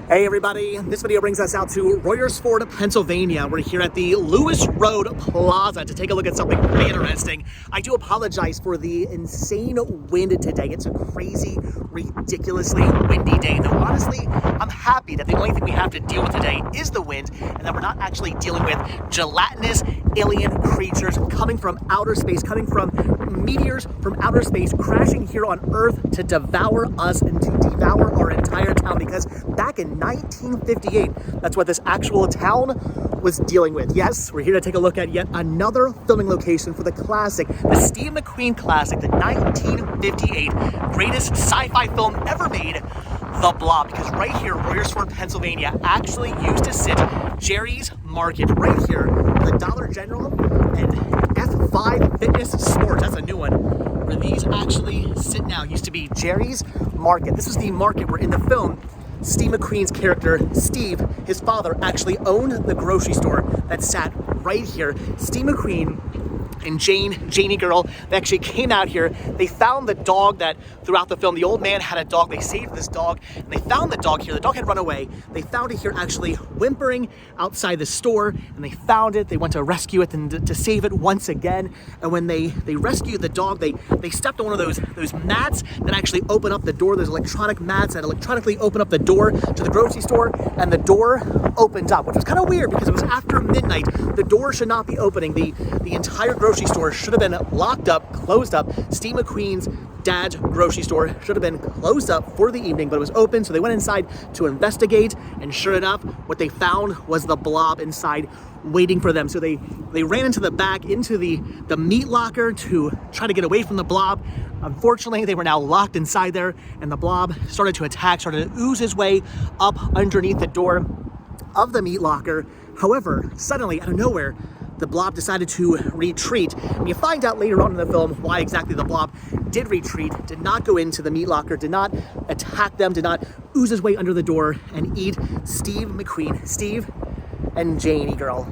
Hey everybody, this video brings us out to Royersford, Pennsylvania. We're here at the Lewis Road Plaza to take a look at something pretty interesting. I do apologize for the insane wind today. It's a crazy, ridiculously windy day. Though honestly, I'm happy that the only thing we have to deal with today is the wind and that we're not actually dealing with gelatinous alien creatures coming from outer space, coming from meteors from outer space, crashing here on Earth to devour us and to devour our entire town, because back in 1958, that's what this actual town was dealing with. Yes, we're here to take a look at yet another filming location for the classic, the Steve McQueen classic, the 1958 greatest sci-fi film ever made, The Blob. Because right here, Royersford, Pennsylvania, actually used to sit Jerry's Market right here, the Dollar General and F5 Fitness Sports. That's a new one. Where these actually sit now. Used to be Jerry's Market. This was the market where in the film, Steve McQueen's character, Steve, his father, actually owned the grocery store that sat right here. Steve McQueen and Janie girl, they actually came out here. They found the dog that throughout the film, the old man had a dog. They saved this dog and they found the dog here. The dog had run away. They found it here actually whimpering outside the store, and they found it. They went to rescue it and to save it once again. And when they rescued the dog, they stepped on one of those mats that actually open up the door. Those electronic mats that electronically open up the door to the grocery store, and the door opened up, which was kind of weird because it was after midnight. The door should not be opening. The entire grocery store should have been locked up, closed up. Steve McQueen's dad's grocery store should have been closed up for the evening, but it was open, so they went inside to investigate, and sure enough, what they found was the Blob inside waiting for them. So they ran into the back, into the meat locker to try to get away from the Blob. Unfortunately, they were now locked inside there, and the Blob started to attack, started to ooze his way up underneath the door of the meat locker. However, suddenly, out of nowhere, the Blob decided to retreat. And you find out later on in the film why exactly the Blob did retreat, did not go into the meat locker, did not attack them, did not ooze his way under the door and eat Steve McQueen, Steve and Janie girl.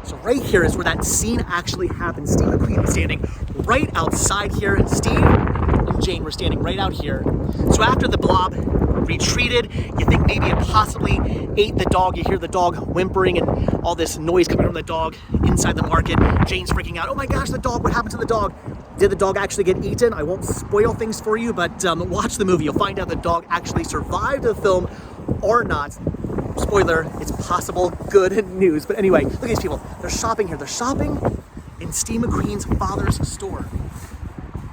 So right here is where that scene actually happened. Steve McQueen was standing right outside here. Steve and Jane were standing right out here. So after the Blob retreated, you think maybe it possibly ate the dog. You hear the dog whimpering and all this noise coming from the dog inside the market. Jane's freaking out. Oh my gosh, the dog, what happened to the dog? Did the dog actually get eaten? I won't spoil things for you, but watch the movie. You'll find out the dog actually survived the film or not. Spoiler, it's possible. Good news. But anyway, look at these people. They're shopping here. They're shopping in Steve McQueen's father's store.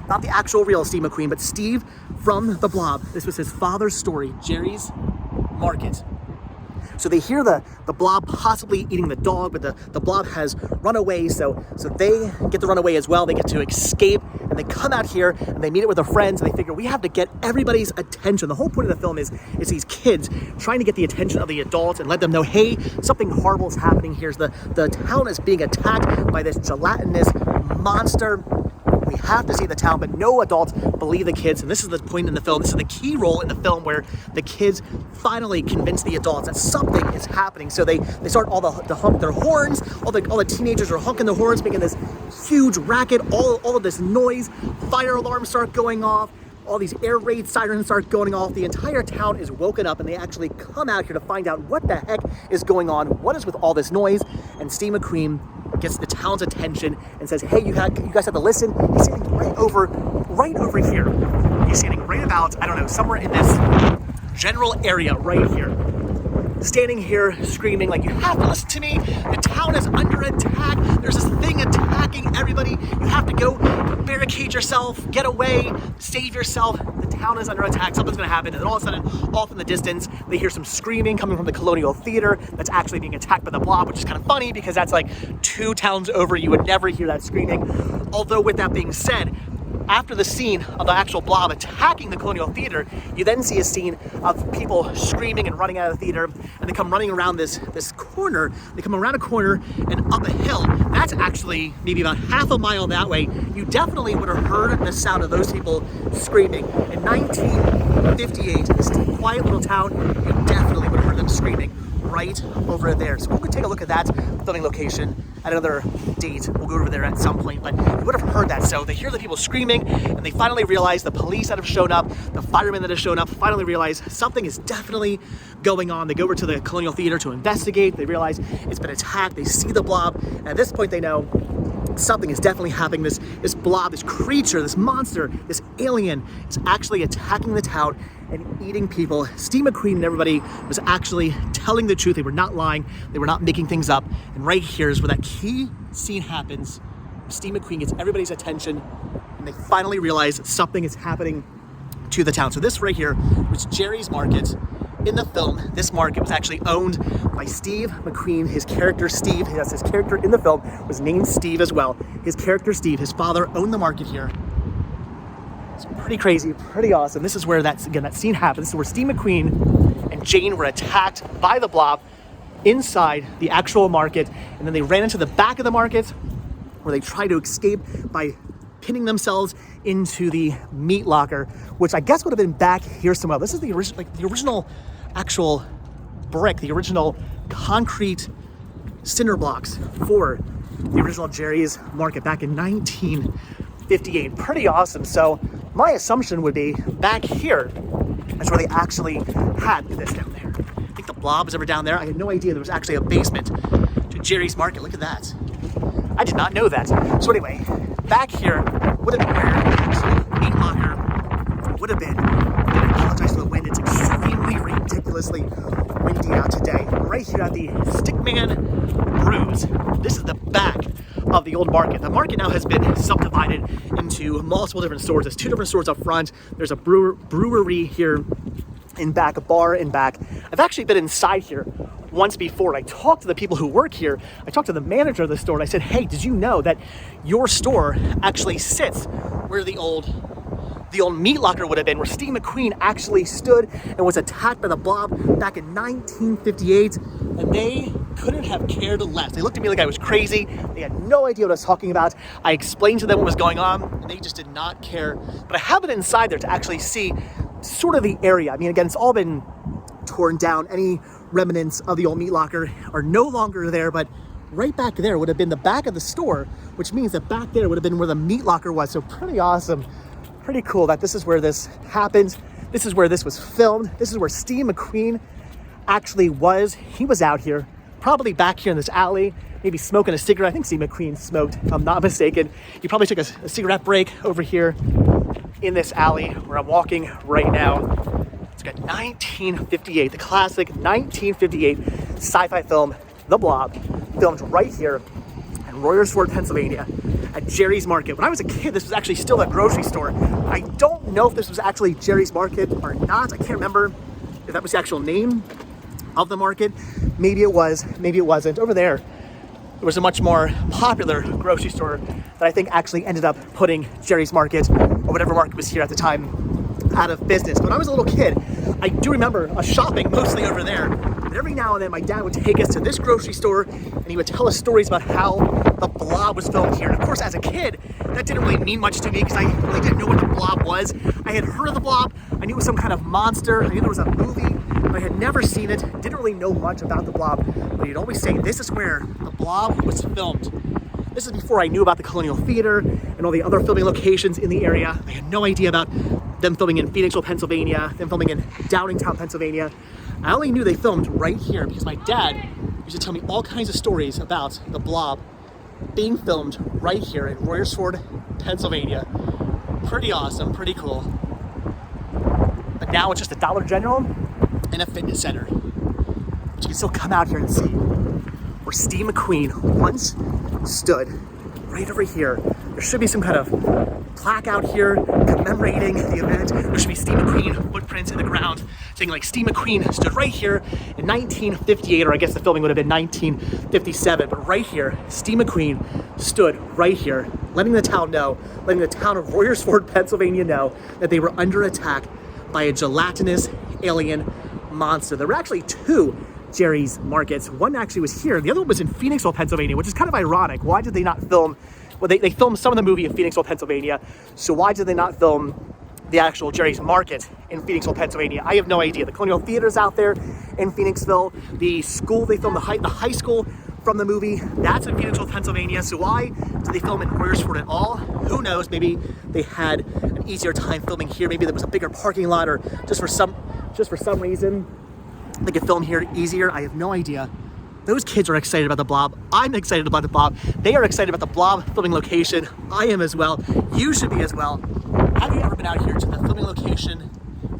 Not the actual real Steve McQueen, but Steve from the Blob. This was his father's story, Jerry's Market. So they hear the Blob possibly eating the dog, but the Blob has run away, so they get to run away as well. They get to escape, and they come out here, and they meet it with their friends, and they figure, we have to get everybody's attention. The whole point of the film is these kids trying to get the attention of the adults and let them know, hey, something horrible is happening here. The town is being attacked by this gelatinous monster. We have to save the town, but no adults believe the kids. And this is the point in the film. This is the key role in the film where the kids finally convince the adults that something is happening. So they start all the honk their horns. All the teenagers are honking their horns, making this huge racket. All of this noise. Fire alarms start going off. All these air raid sirens start going off. The entire town is woken up, and they actually come out here to find out what the heck is going on. What is with all this noise? And Steve McQueen gets the town's attention and says, hey, you guys have to listen. He's standing right over here. He's standing right about, I don't know, somewhere in this general area right here. Standing here screaming like, you have to listen to me. The town is under attack. There's this thing attacking everybody. You have to go barricade yourself, get away, save yourself. The town is under attack. Something's gonna happen. And then all of a sudden, off in the distance, they hear some screaming coming from the Colonial Theater that's actually being attacked by the Blob, which is kind of funny because that's like 2 towns over. You would never hear that screaming. Although with that being said, after the scene of the actual Blob attacking the Colonial Theater, you then see a scene of people screaming and running out of the theater, and they come running around this corner. They come around a corner and up a hill. That's actually maybe about half a mile that way. You definitely would have heard the sound of those people screaming. In 1958, in this quiet little town, you definitely would have heard them screaming right over there. So we're going to take a look at that filming location at another date. We'll go over there at some point, but you would have heard that. So they hear the people screaming, and they finally realize, the police that have shown up, the firemen that have shown up, finally realize something is definitely going on. They go over to the Colonial Theater to investigate. They realize it's been attacked. They see the blob, and at this point they know something is definitely happening. This blob, this creature, this monster, this alien is actually attacking the town and eating people. Steve McQueen and everybody was actually telling the truth. They were not lying. They were not making things up. And right here is where that key scene happens. Steve McQueen gets everybody's attention, and they finally realize something is happening to the town. So this right here was Jerry's Market. In the film, this market was actually owned by Steve McQueen. His character Steve, that's his character in the film, was named Steve as well. His character Steve, his father, owned the market here. It's pretty crazy, pretty awesome. This is where that scene happened. This is where Steve McQueen and Jane were attacked by the blob inside the actual market, and then they ran into the back of the market where they tried to escape by pinning themselves into the meat locker, which I guess would have been back here somewhere. This is the original actual brick, the original concrete cinder blocks for the original Jerry's Market back in 1958. Pretty awesome. So my assumption would be back here is where they actually had this down there. I think the blob was ever down there. I had no idea there was actually a basement to Jerry's Market. Look at that. I did not know that. So anyway, back here would have been where the actual meat locker would have been. I apologize for the wind. It's extremely ridiculously windy out today. Right here at the Stickman Brews. This is the back of the old market. The market now has been subdivided into multiple different stores. There's 2 different stores up front. There's a brewery here in back, a bar in back. I've actually been inside here once before. I talked to the people who work here. I talked to the manager of the store, and I said, hey, did you know that your store actually sits where the old meat locker would have been, where Steve McQueen actually stood and was attacked by the blob back in 1958, and they couldn't have cared less. They looked at me like I was crazy. They had no idea what I was talking about. I explained to them what was going on, and they just did not care. But I have been inside there to actually see sort of the area. I mean, again, it's all been torn down. Any remnants of the old meat locker are no longer there, but right back there would have been the back of the store, which means that back there would have been where the meat locker was. So pretty awesome, pretty cool that this is where this happened. This is where this was filmed. This is where Steve McQueen actually was. He was out here, probably back here in this alley, maybe smoking a cigarette. I think Steve McQueen smoked, if I'm not mistaken. He probably took a cigarette break over here in this alley where I'm walking right now. It's got 1958, the classic 1958 sci-fi film, The Blob, filmed right here in Royersford, Pennsylvania, at Jerry's Market. When I was a kid, this was actually still a grocery store. I don't know if this was actually Jerry's Market or not. I can't remember if that was the actual name of the market. Maybe it was, maybe it wasn't. Over there was a much more popular grocery store that I think actually ended up putting Jerry's Market, or whatever market was here at the time, out of business. But when I was a little kid, I do remember us shopping mostly over there. And every now and then my dad would take us to this grocery store, and he would tell us stories about how the Blob was filmed here. And of course, as a kid, that didn't really mean much to me because I really didn't know what the Blob was. I had heard of the Blob. I knew it was some kind of monster. I knew there was a movie, but I had never seen it. Didn't really know much about the Blob. But he'd always say, this is where the Blob was filmed. This is before I knew about the Colonial Theater and all the other filming locations in the area. I had no idea about them filming in Phoenixville, Pennsylvania, them filming in Downingtown, Pennsylvania. I only knew they filmed right here because my dad used to tell me all kinds of stories about the Blob being filmed right here in Royersford, Pennsylvania. Pretty awesome, pretty cool. But now it's just a Dollar General and a fitness center. But you can still come out here and see where Steve McQueen once stood, right over here. There should be some kind of plaque out here commemorating the event. There should be Steve McQueen footprints in the ground saying like Steve McQueen stood right here in 1958, or I guess the filming would have been 1957, but right here, Steve McQueen stood right here, letting the town know, letting the town of Royersford, Pennsylvania know that they were under attack by a gelatinous alien monster. There were actually 2 Jerry's Markets. One actually was here. The other one was in Phoenixville, Pennsylvania, which is kind of ironic. Why did they not film? Well, they filmed some of the movie in Phoenixville, Pennsylvania. So why did they not film the actual Jerry's Market in Phoenixville, Pennsylvania? I have no idea. The Colonial Theater's out there in Phoenixville. The school they filmed, the high school from the movie. That's in Phoenixville, Pennsylvania. So why did they film in Royersford at all? Who knows? Maybe they had an easier time filming here. Maybe there was a bigger parking lot, or just for some reason they could film here easier. I have no idea. Those kids are excited about the Blob. I'm excited about the Blob. They are excited about the Blob filming location. I am as well. You should be as well. Have you ever been out here to the filming location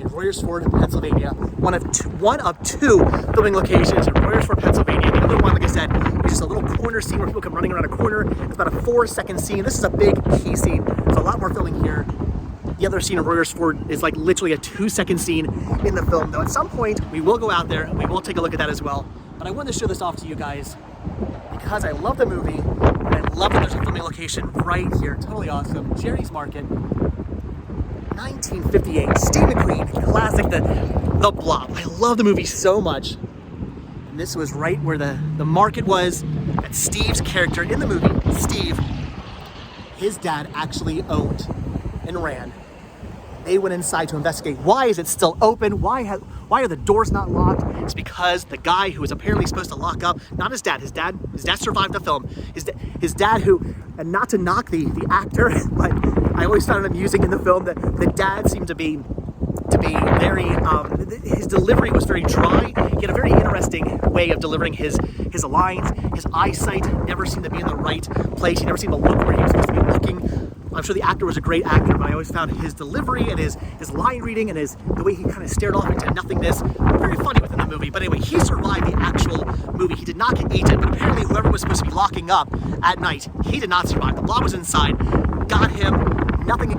in Royersford, Pennsylvania? One of two filming locations in Royersford, Pennsylvania. The other one, like I said, is just a little corner scene where people come running around a corner. It's about a 4-second scene. This is a big key scene. There's a lot more filming here. The other scene in Royersford is like literally a 2-second scene in the film, though at some point we will go out there and we will take a look at that as well. But I wanted to show this off to you guys because I love the movie and I love that there's a filming location right here. Totally awesome. Jerry's Market, 1958. Steve McQueen, classic, the Blob. I love the movie so much. And this was right where the market was that Steve's character in the movie, Steve, his dad actually owned and ran. They went inside to investigate. Why is it still open? Why are the doors not locked? It's because the guy who was apparently supposed to lock up, not his dad survived the film. His dad who, and not to knock the actor, but I always found it amusing in the film that the dad seemed to be very, his delivery was very dry. He had a very interesting way of delivering his lines. His eyesight never seemed to be in the right place. He never seemed to look where he was supposed to be looking. I'm sure the actor was a great actor, but I always found his delivery and his line reading and the way he kind of stared off into nothingness very funny within the movie. But anyway, he survived the actual movie. He did not get eaten, but apparently whoever was supposed to be locking up at night, he did not survive. The Blob was inside, got him, nothing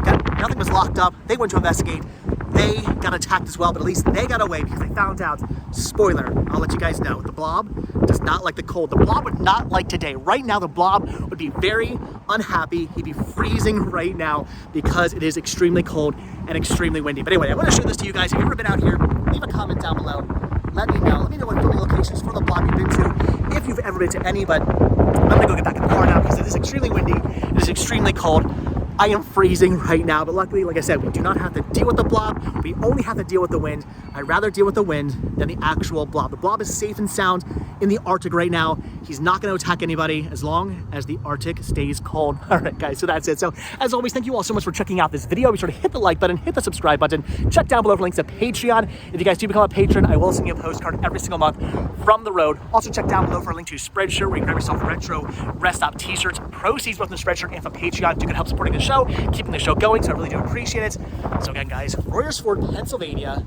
was locked up. They went to investigate. They got attacked as well, but at least they got away because they found out, spoiler, I'll let you guys know, the Blob does not like the cold. The Blob would not like today. Right now, the Blob would be very unhappy. He'd be freezing right now because it is extremely cold and extremely windy. But anyway, I want to show this to you guys. If you've ever been out here, leave a comment down below. Let me know. Let me know what filming locations for the Blob you've been to, if you've ever been to any, but I'm going to go get back in the car now because it is extremely windy. It is extremely cold. I am freezing right now, but luckily, like I said, we do not have to deal with the Blob. We only have to deal with the wind. I'd rather deal with the wind than the actual Blob. The Blob is safe and sound in the Arctic right now. He's not going to attack anybody as long as the Arctic stays cold. All right, guys, so that's it. So as always, thank you all so much for checking out this video. Be sure to hit the like button, hit the subscribe button. Check down below for links to Patreon. If you guys do become a patron, I will send you a postcard every single month from the road. Also check down below for a link to Spreadshirt, where you can grab yourself retro rest stop t-shirts. Proceeds both from the Spreadshirt and from Patreon. You can help supporting the show, keeping the show going, so I really do appreciate it. So again, guys, Royersford, Pennsylvania,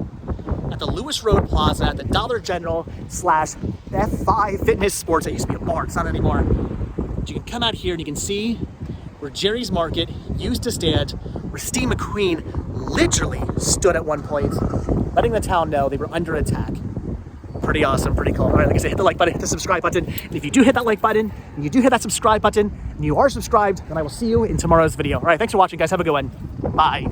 at the Lewis Road Plaza, at the Dollar General / F5 Fitness Sports. It used to be a bar, it's not anymore. But you can come out here and you can see where Jerry's Market used to stand, where Steve McQueen literally stood at one point, letting the town know they were under attack. Pretty awesome, pretty cool. All right, like I said, hit the like button, hit the subscribe button. And if you do hit that like button, and you do hit that subscribe button, and you are subscribed, then I will see you in tomorrow's video. All right, thanks for watching, guys. Have a good one. Bye.